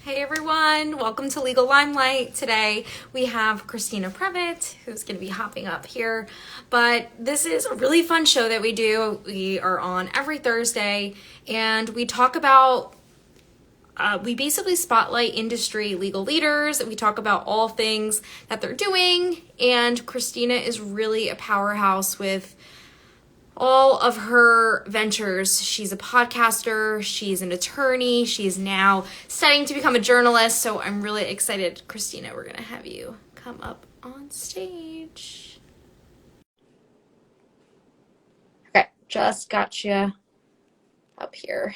Hey everyone, welcome to Legal Limelight. Today we have Christina Previte, who's going to be hopping up here. But this is a really fun show that we do. We are on every Thursday and we talk about, we basically spotlight industry legal leaders. We talk about all things that they're doing. And Christina is really a powerhouse with all of her ventures. She's a podcaster, she's an attorney, she's now studying to become a journalist, so I'm really excited. Christina, we're going to have you come up on stage. Okay, just got you up here.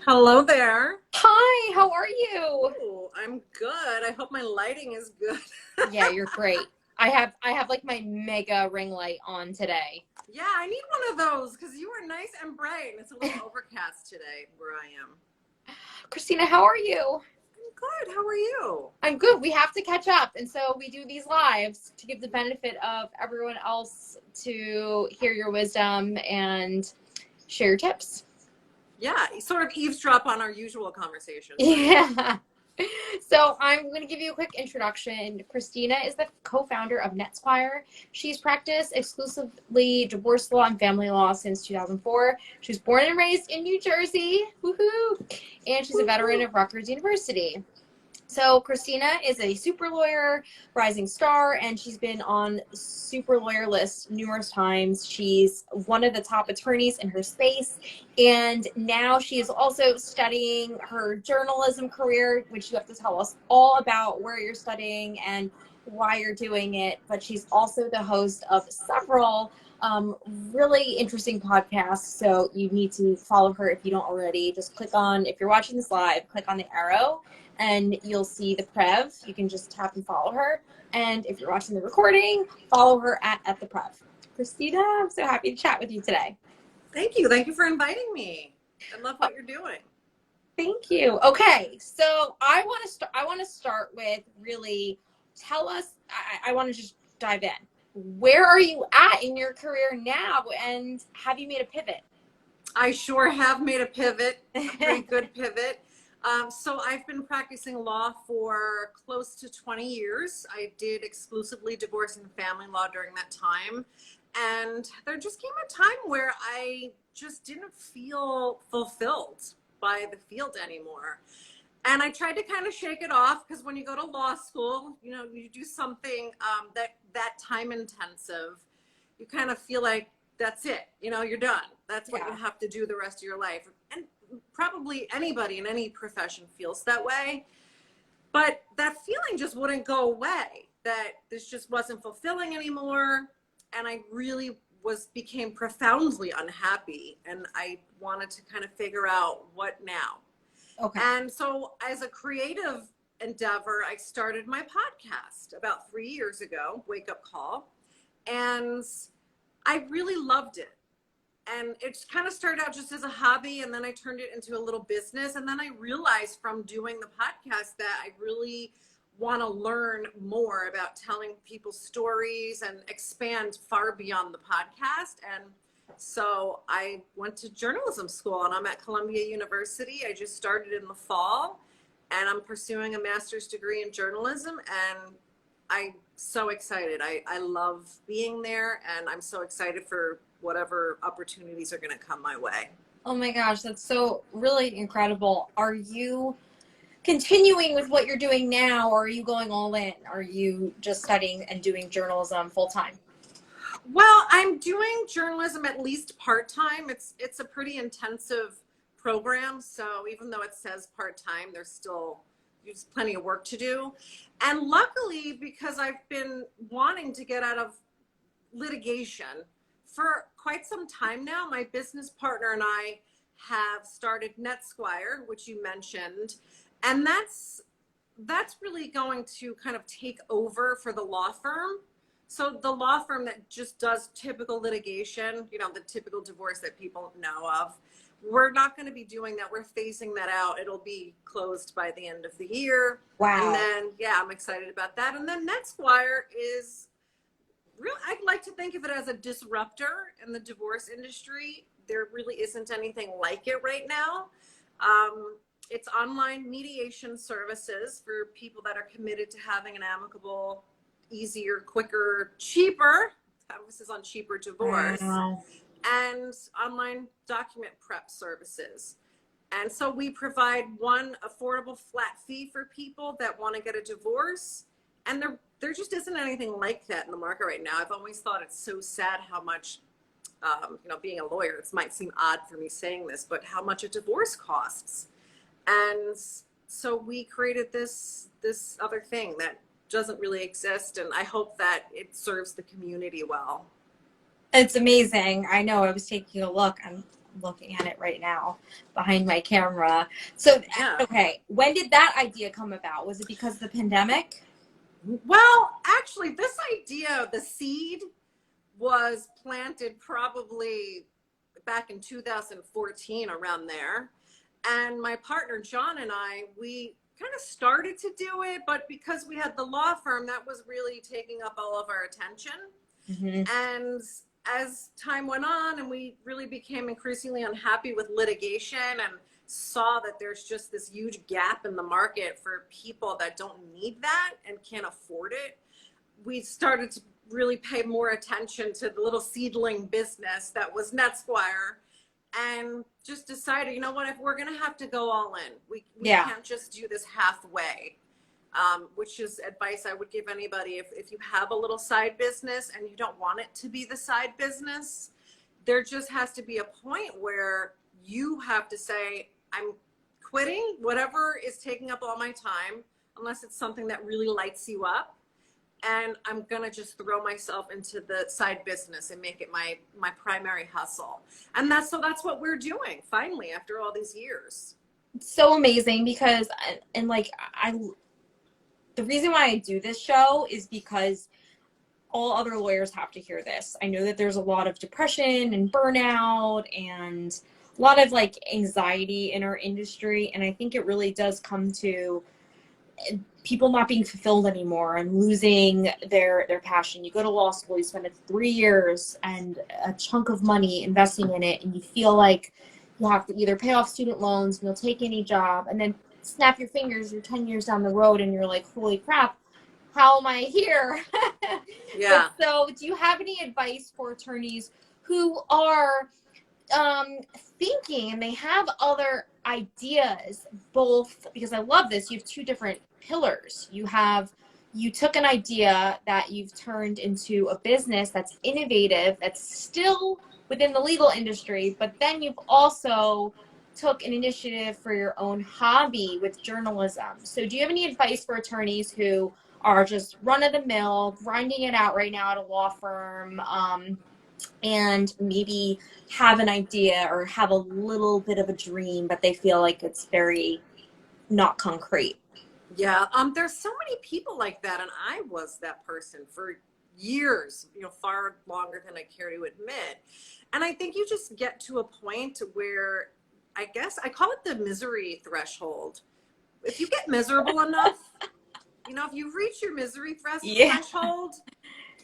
Hello there. Hi, how are you? Oh, I'm good. I hope my lighting is good. Yeah, you're great. I have like my mega ring light on today. Yeah, I need one of those because you are nice and bright. It's a little overcast today where I am. Christina, how are you? I'm good. How are you? I'm good. We have to catch up. And so we do these lives to give the benefit of everyone else to hear your wisdom and share your tips. Yeah, you sort of eavesdrop on our usual conversations. Yeah. So I'm going to give you a quick introduction. Christina is the co-founder of NetSquire. She's practiced exclusively divorce law and family law since 2004. She was born and raised in New Jersey. Woohoo! And she's a veteran of Rutgers University. So Christina is a super lawyer, rising star, and she's been on super lawyer lists numerous times. She's one of the top attorneys in her space, and now she is also studying her journalism career, which you have to tell us all about where you're studying and why you're doing it. But she's also the host of several really interesting podcasts, so you need to follow her if you don't already. Just click on, if you're watching this live, click on the arrow and you'll see the Prev. You can just tap and follow her. And if you're watching the recording, follow her at the Prev. Christina, I'm so happy to chat with you today. Thank you. Thank you for inviting me. I love what you're doing. Thank you. Okay, so I want to start with really tell us. I want to just dive in. Where are you at in your career now, and have you made a pivot? I sure have made a pivot, a pretty good pivot. So I've been practicing law for close to 20 years. I did exclusively divorce and family law during that time. And there just came a time where I just didn't feel fulfilled by the field anymore. And I tried to kind of shake it off because when you go to law school, you know, you do something that time intensive, you kind of feel like that's it. You know, you're done. That's what you have to do the rest of your life. And probably anybody in any profession feels that way. But that feeling just wouldn't go away, that this just wasn't fulfilling anymore. And I really became profoundly unhappy. And I wanted to kind of figure out what now. Okay. And so as a creative endeavor, I started my podcast about 3 years ago, Wake Up Call. And I really loved it. And it kind of started out just as a hobby, and then I turned it into a little business. And then I realized from doing the podcast that I really want to learn more about telling people stories and expand far beyond the podcast. And so I went to journalism school, and I'm at Columbia University. I just started in the fall, and I'm pursuing a master's degree in journalism. And I'm so excited. I love being there, and I'm so excited for whatever opportunities are going to come my way. Oh my gosh, that's so really incredible. Are you continuing with what you're doing now, or are you going all in? Are you just studying and doing journalism full time? Well, I'm doing journalism at least part-time. It's a pretty intensive program. So even though it says part-time, there's plenty of work to do. And luckily, because I've been wanting to get out of litigation for quite some time now, my business partner and I have started NetSquire, which you mentioned. And that's really going to kind of take over for the law firm. So the law firm that just does typical litigation, you know, the typical divorce that people know of, we're not going to be doing that. We're phasing that out. It'll be closed by the end of the year. Wow. And then, yeah, I'm excited about that. And then NetSquire is real. I'd like to think of it as a disruptor in the divorce industry. There really isn't anything like it right now. It's online mediation services for people that are committed to having an amicable, easier, quicker, cheaper, emphasis on cheaper divorce, Wow. and online document prep services. And so we provide one affordable flat fee for people that want to get a divorce. And there just isn't anything like that in the market right now. I've always thought it's so sad how much, being a lawyer, it might seem odd for me saying this, but how much a divorce costs. And so we created this other thing that doesn't really exist. And I hope that it serves the community well. It's amazing. I know. I was taking a look. I'm looking at it right now behind my camera. So, Yeah. okay, when did that idea come about? Was it because of the pandemic? Well, actually, this idea, the seed, was planted probably back in 2014, around there. And my partner, John, and I, we kind of started to do it, but because we had the law firm, that was really taking up all of our attention. Mm-hmm. And as time went on and we really became increasingly unhappy with litigation and saw that there's just this huge gap in the market for people that don't need that and can't afford it, we started to really pay more attention to the little seedling business that was NetSquire, and just decided, you know what, if we're going to have to go all in, we can't just do this halfway. Which is advice I would give anybody. If you have a little side business and you don't want it to be the side business, there just has to be a point where you have to say, I'm quitting whatever is taking up all my time, unless it's something that really lights you up. And I'm going to just throw myself into the side business and make it my primary hustle. And that's what we're doing finally after all these years. It's so amazing because, the reason why I do this show is because all other lawyers have to hear this. I know that there's a lot of depression and burnout and a lot of anxiety in our industry. And I think it really does come to people not being fulfilled anymore and losing their passion. You go to law school, you spend 3 years and a chunk of money investing in it, and you feel like you have to either pay off student loans and you'll take any job, and then snap your fingers, you're 10 years down the road and you're like, holy crap, how am I here? Yeah. So do you have any advice for attorneys who are thinking and they have other ideas, both, because I love this, you have two different pillars. You took an idea that you've turned into a business that's innovative, that's still within the legal industry, but then you've also took an initiative for your own hobby with journalism. So do you have any advice for attorneys who are just run-of-the-mill, grinding it out right now at a law firm, and maybe have an idea or have a little bit of a dream, but they feel like it's very not concrete? Yeah, there's so many people like that, and I was that person for years, far longer than I care to admit. And I think you just get to a point where, I guess I call it the misery threshold. If you get miserable enough, if you reach your misery threshold,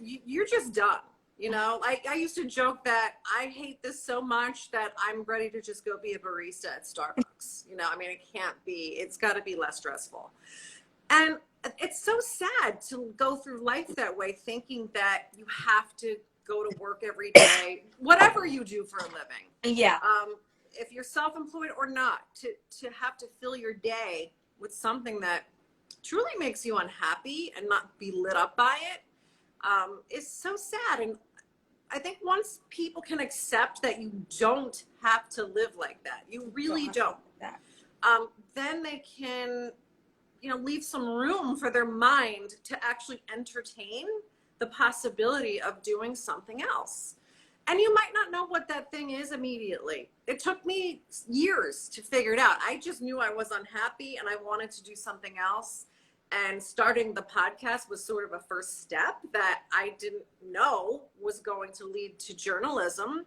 you're just done. I used to joke that I hate this so much that I'm ready to just go be a barista at Starbucks. It can't be, it's got to be less stressful. And it's so sad to go through life that way, thinking that you have to go to work every day, whatever you do for a living. Yeah. If you're self-employed or not, to have to fill your day with something that truly makes you unhappy and not be lit up by it, is so sad. And I think once people can accept that you don't have to live like that, you really don't, then they can, leave some room for their mind to actually entertain the possibility of doing something else. And you might not know what that thing is immediately. It took me years to figure it out. I just knew I was unhappy and I wanted to do something else. And starting the podcast was sort of a first step that I didn't know was going to lead to journalism.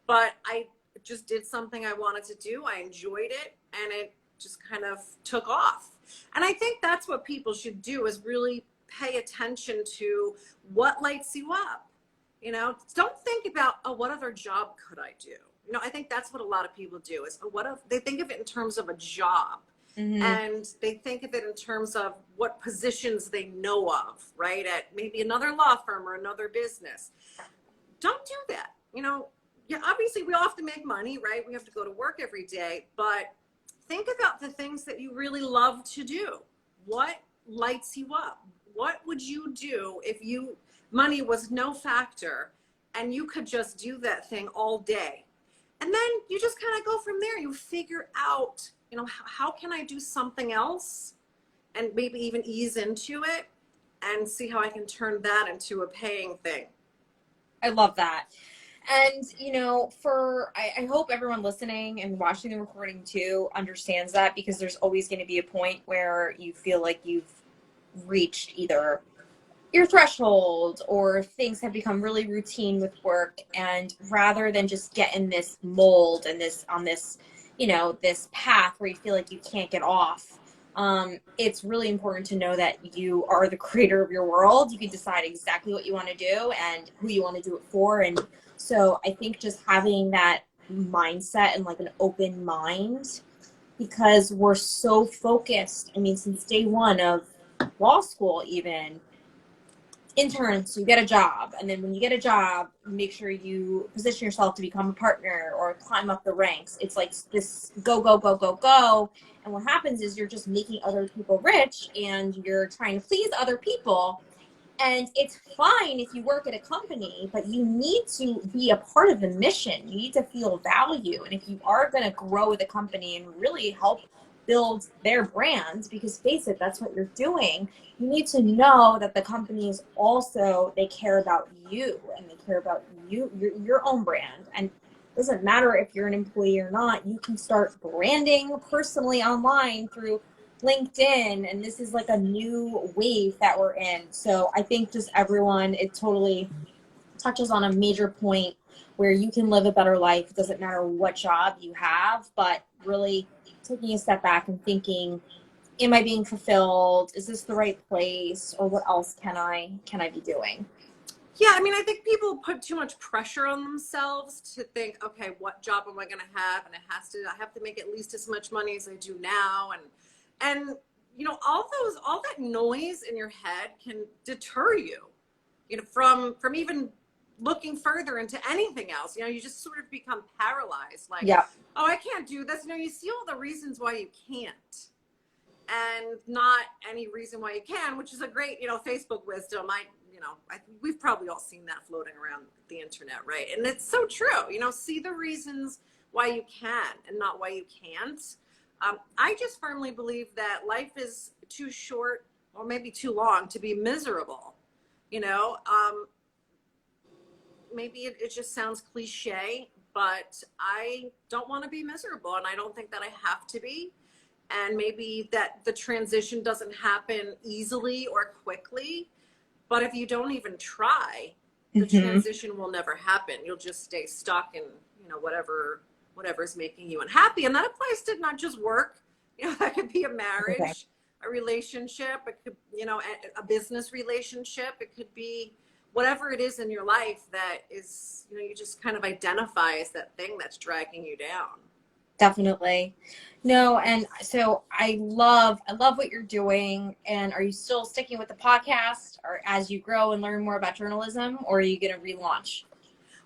But I just did something I wanted to do. I enjoyed it, and it just kind of took off. And I think that's what people should do, is really pay attention to what lights you up. Don't think about, oh, what other job could I do? I think that's what a lot of people do is what if they think of it in terms of a job. Mm-hmm. And they think of it in terms of what positions they know of, right? At maybe another law firm or another business. Don't do that. Yeah, obviously we all have to make money, right? We have to go to work every day, but think about the things that you really love to do. What lights you up? What would you do if money was no factor and you could just do that thing all day? And then you just kind of go from there. You figure out, how can I do something else and maybe even ease into it and see how I can turn that into a paying thing. I love that. And, I hope everyone listening and watching the recording too understands that, because there's always going to be a point where you feel like you've reached either your threshold or things have become really routine with work. And rather than just get in this mold and this path where you feel like you can't get off, it's really important to know that you are the creator of your world. You can decide exactly what you want to do and who you want to do it for. And so I think just having that mindset and like an open mind, because we're so focused. I mean, since day one of law school, even interns, you get a job, and then when you get a job, make sure you position yourself to become a partner or climb up the ranks. It's like this go, go, go, go, go. And what happens is you're just making other people rich and you're trying to please other people. And it's fine if you work at a company, but you need to be a part of the mission. You need to feel value. And if you are going to grow with a company and really help build their brand, because face it, that's what you're doing, you need to know that the companies also, they care about you and they care about your own brand. And it doesn't matter if you're an employee or not, you can start branding personally online through LinkedIn, and this is like a new wave that we're in. So I think just everyone, it totally touches on a major point where you can live a better life. It doesn't matter what job you have, but really taking a step back and thinking, am I being fulfilled? Is this the right place? Or what else can I be doing? Yeah, I mean, I think people put too much pressure on themselves to think, okay, what job am I going to have? And I have to make at least as much money as I do now. And all that noise in your head can deter you, from even looking further into anything else. You just sort of become paralyzed. Like, yeah. Oh, I can't do this. You see all the reasons why you can't, and not any reason why you can, which is a great, Facebook wisdom. We've probably all seen that floating around the internet, right? And it's so true. See the reasons why you can and not why you can't. I just firmly believe that life is too short, or maybe too long, to be miserable. Maybe it just sounds cliche, but I don't want to be miserable, and I don't think that I have to be. And maybe that the transition doesn't happen easily or quickly, but if you don't even try, the transition will never happen. You'll just stay stuck in, whatever's making you unhappy. And that applies to not just work. That could be a marriage, a relationship. It could, a business relationship. It could be whatever it is in your life that is, you just kind of identify as that thing that's dragging you down. Definitely. No, and so I love what you're doing. And are you still sticking with the podcast, or as you grow and learn more about journalism, or are you going to relaunch?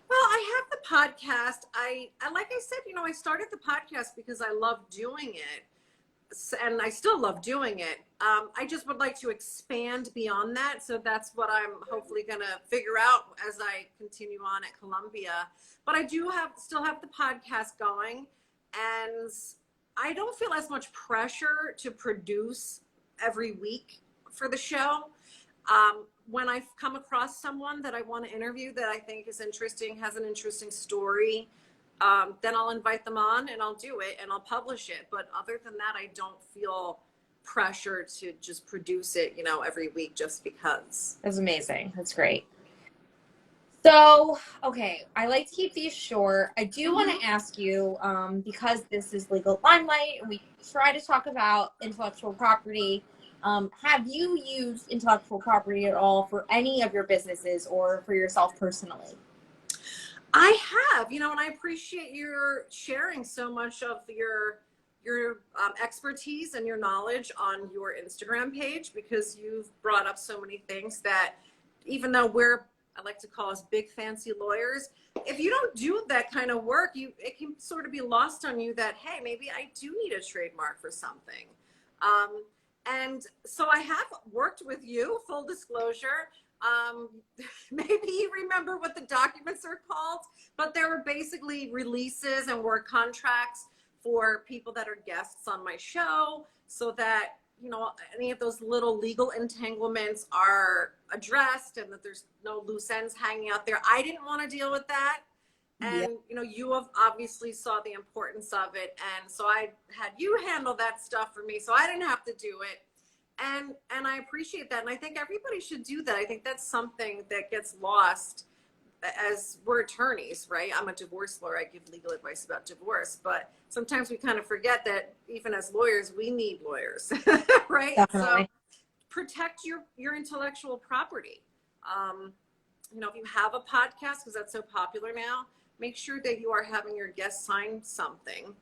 Well, I have the podcast. I like I said, I started the podcast because I love doing it, and I still love doing it. I just would like to expand beyond that. So that's what I'm hopefully going to figure out as I continue on at Columbia. But I do still have the podcast going. And I don't feel as much pressure to produce every week for the show. When I've come across someone that I want to interview that I think is interesting, has an interesting story, then I'll invite them on and I'll do it and I'll publish it. But other than that, I don't feel pressure to just produce it, every week just because. That's amazing. That's great. So, okay, I like to keep these short. I do want to ask you, because this is Legal Limelight, and we try to talk about intellectual property. Have you used intellectual property at all for any of your businesses or for yourself personally? I have, and I appreciate your sharing so much of your expertise and your knowledge on your Instagram page, because you've brought up so many things that, even though I like to call us big fancy lawyers, if you don't do that kind of work, it can sort of be lost on you that, hey, maybe I do need a trademark for something. And so I have worked with you, full disclosure. Maybe you remember what the documents are called, but they were basically releases and work contracts for people that are guests on my show, so that, any of those little legal entanglements are addressed and that there's no loose ends hanging out there. I didn't want to deal with that. And, you have obviously saw the importance of it. And so I had you handle that stuff for me, so I didn't have to do it. And I appreciate that. And I think everybody should do that. I think that's something that gets lost, as we're attorneys, right? I'm a divorce lawyer. I give legal advice about divorce, but sometimes we kind of forget that even as lawyers, we need lawyers, right? Definitely. So protect your intellectual property. If you have a podcast, because that's so popular now, make sure that you are having your guests sign something.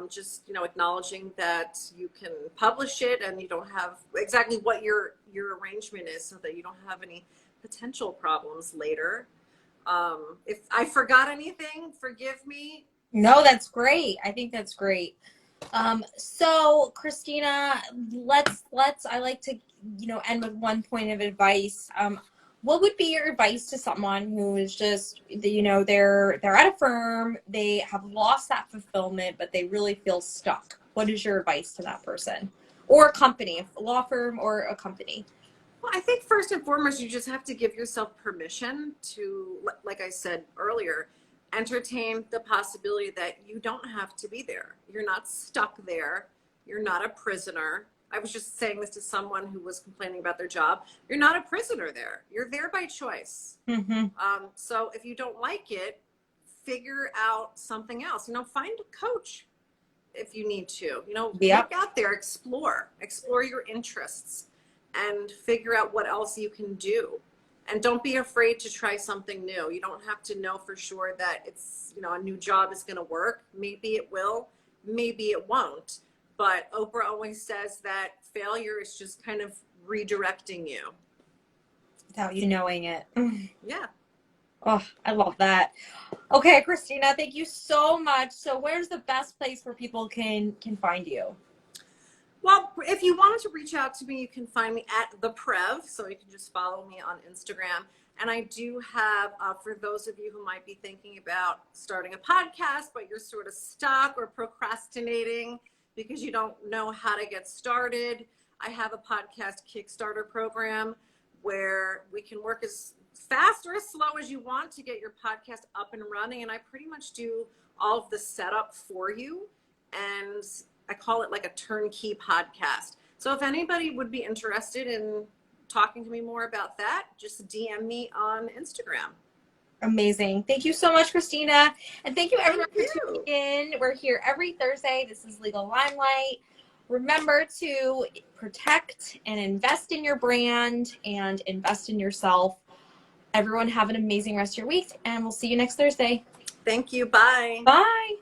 Just, acknowledging that you can publish it and you don't have exactly what your arrangement is, so that you don't have any potential problems later. If I forgot anything, forgive me. No, that's great. I think that's great. So Christina, I like to, end with one point of advice. What would be your advice to someone who is just, they're at a firm, they have lost that fulfillment, but they really feel stuck? What is your advice to that person, or a company, a law firm or a company? Well, I think first and foremost, you just have to give yourself permission to, like I said earlier, entertain the possibility that you don't have to be there. You're not stuck there. You're not a prisoner. I was just saying this to someone who was complaining about their job. You're not a prisoner there. You're there by choice. Mm-hmm. So if you don't like it, figure out something else. Find a coach if you need to. Look out there, explore your interests, and figure out what else you can do. And don't be afraid to try something new. You don't have to know for sure that it's, a new job is going to work. Maybe it will, maybe it won't. But Oprah always says that failure is just kind of redirecting you Without you knowing it. Yeah. Oh, I love that. Okay, Christina, thank you so much. So where's the best place where people can find you? Well, if you wanted to reach out to me, you can find me at The Prev. So you can just follow me on Instagram. And I do have, for those of you who might be thinking about starting a podcast, but you're sort of stuck or procrastinating because you don't know how to get started, I have a podcast Kickstarter program where we can work as fast or as slow as you want to get your podcast up and running. And I pretty much do all of the setup for you. And I call it like a turnkey podcast. So if anybody would be interested in talking to me more about that, just DM me on Instagram. Amazing. Thank you so much, Christina. And thank you everyone for tuning in. We're here every Thursday. This is Legal Limelight. Remember to protect and invest in your brand and invest in yourself. Everyone have an amazing rest of your week, and we'll see you next Thursday. Thank you. Bye. Bye.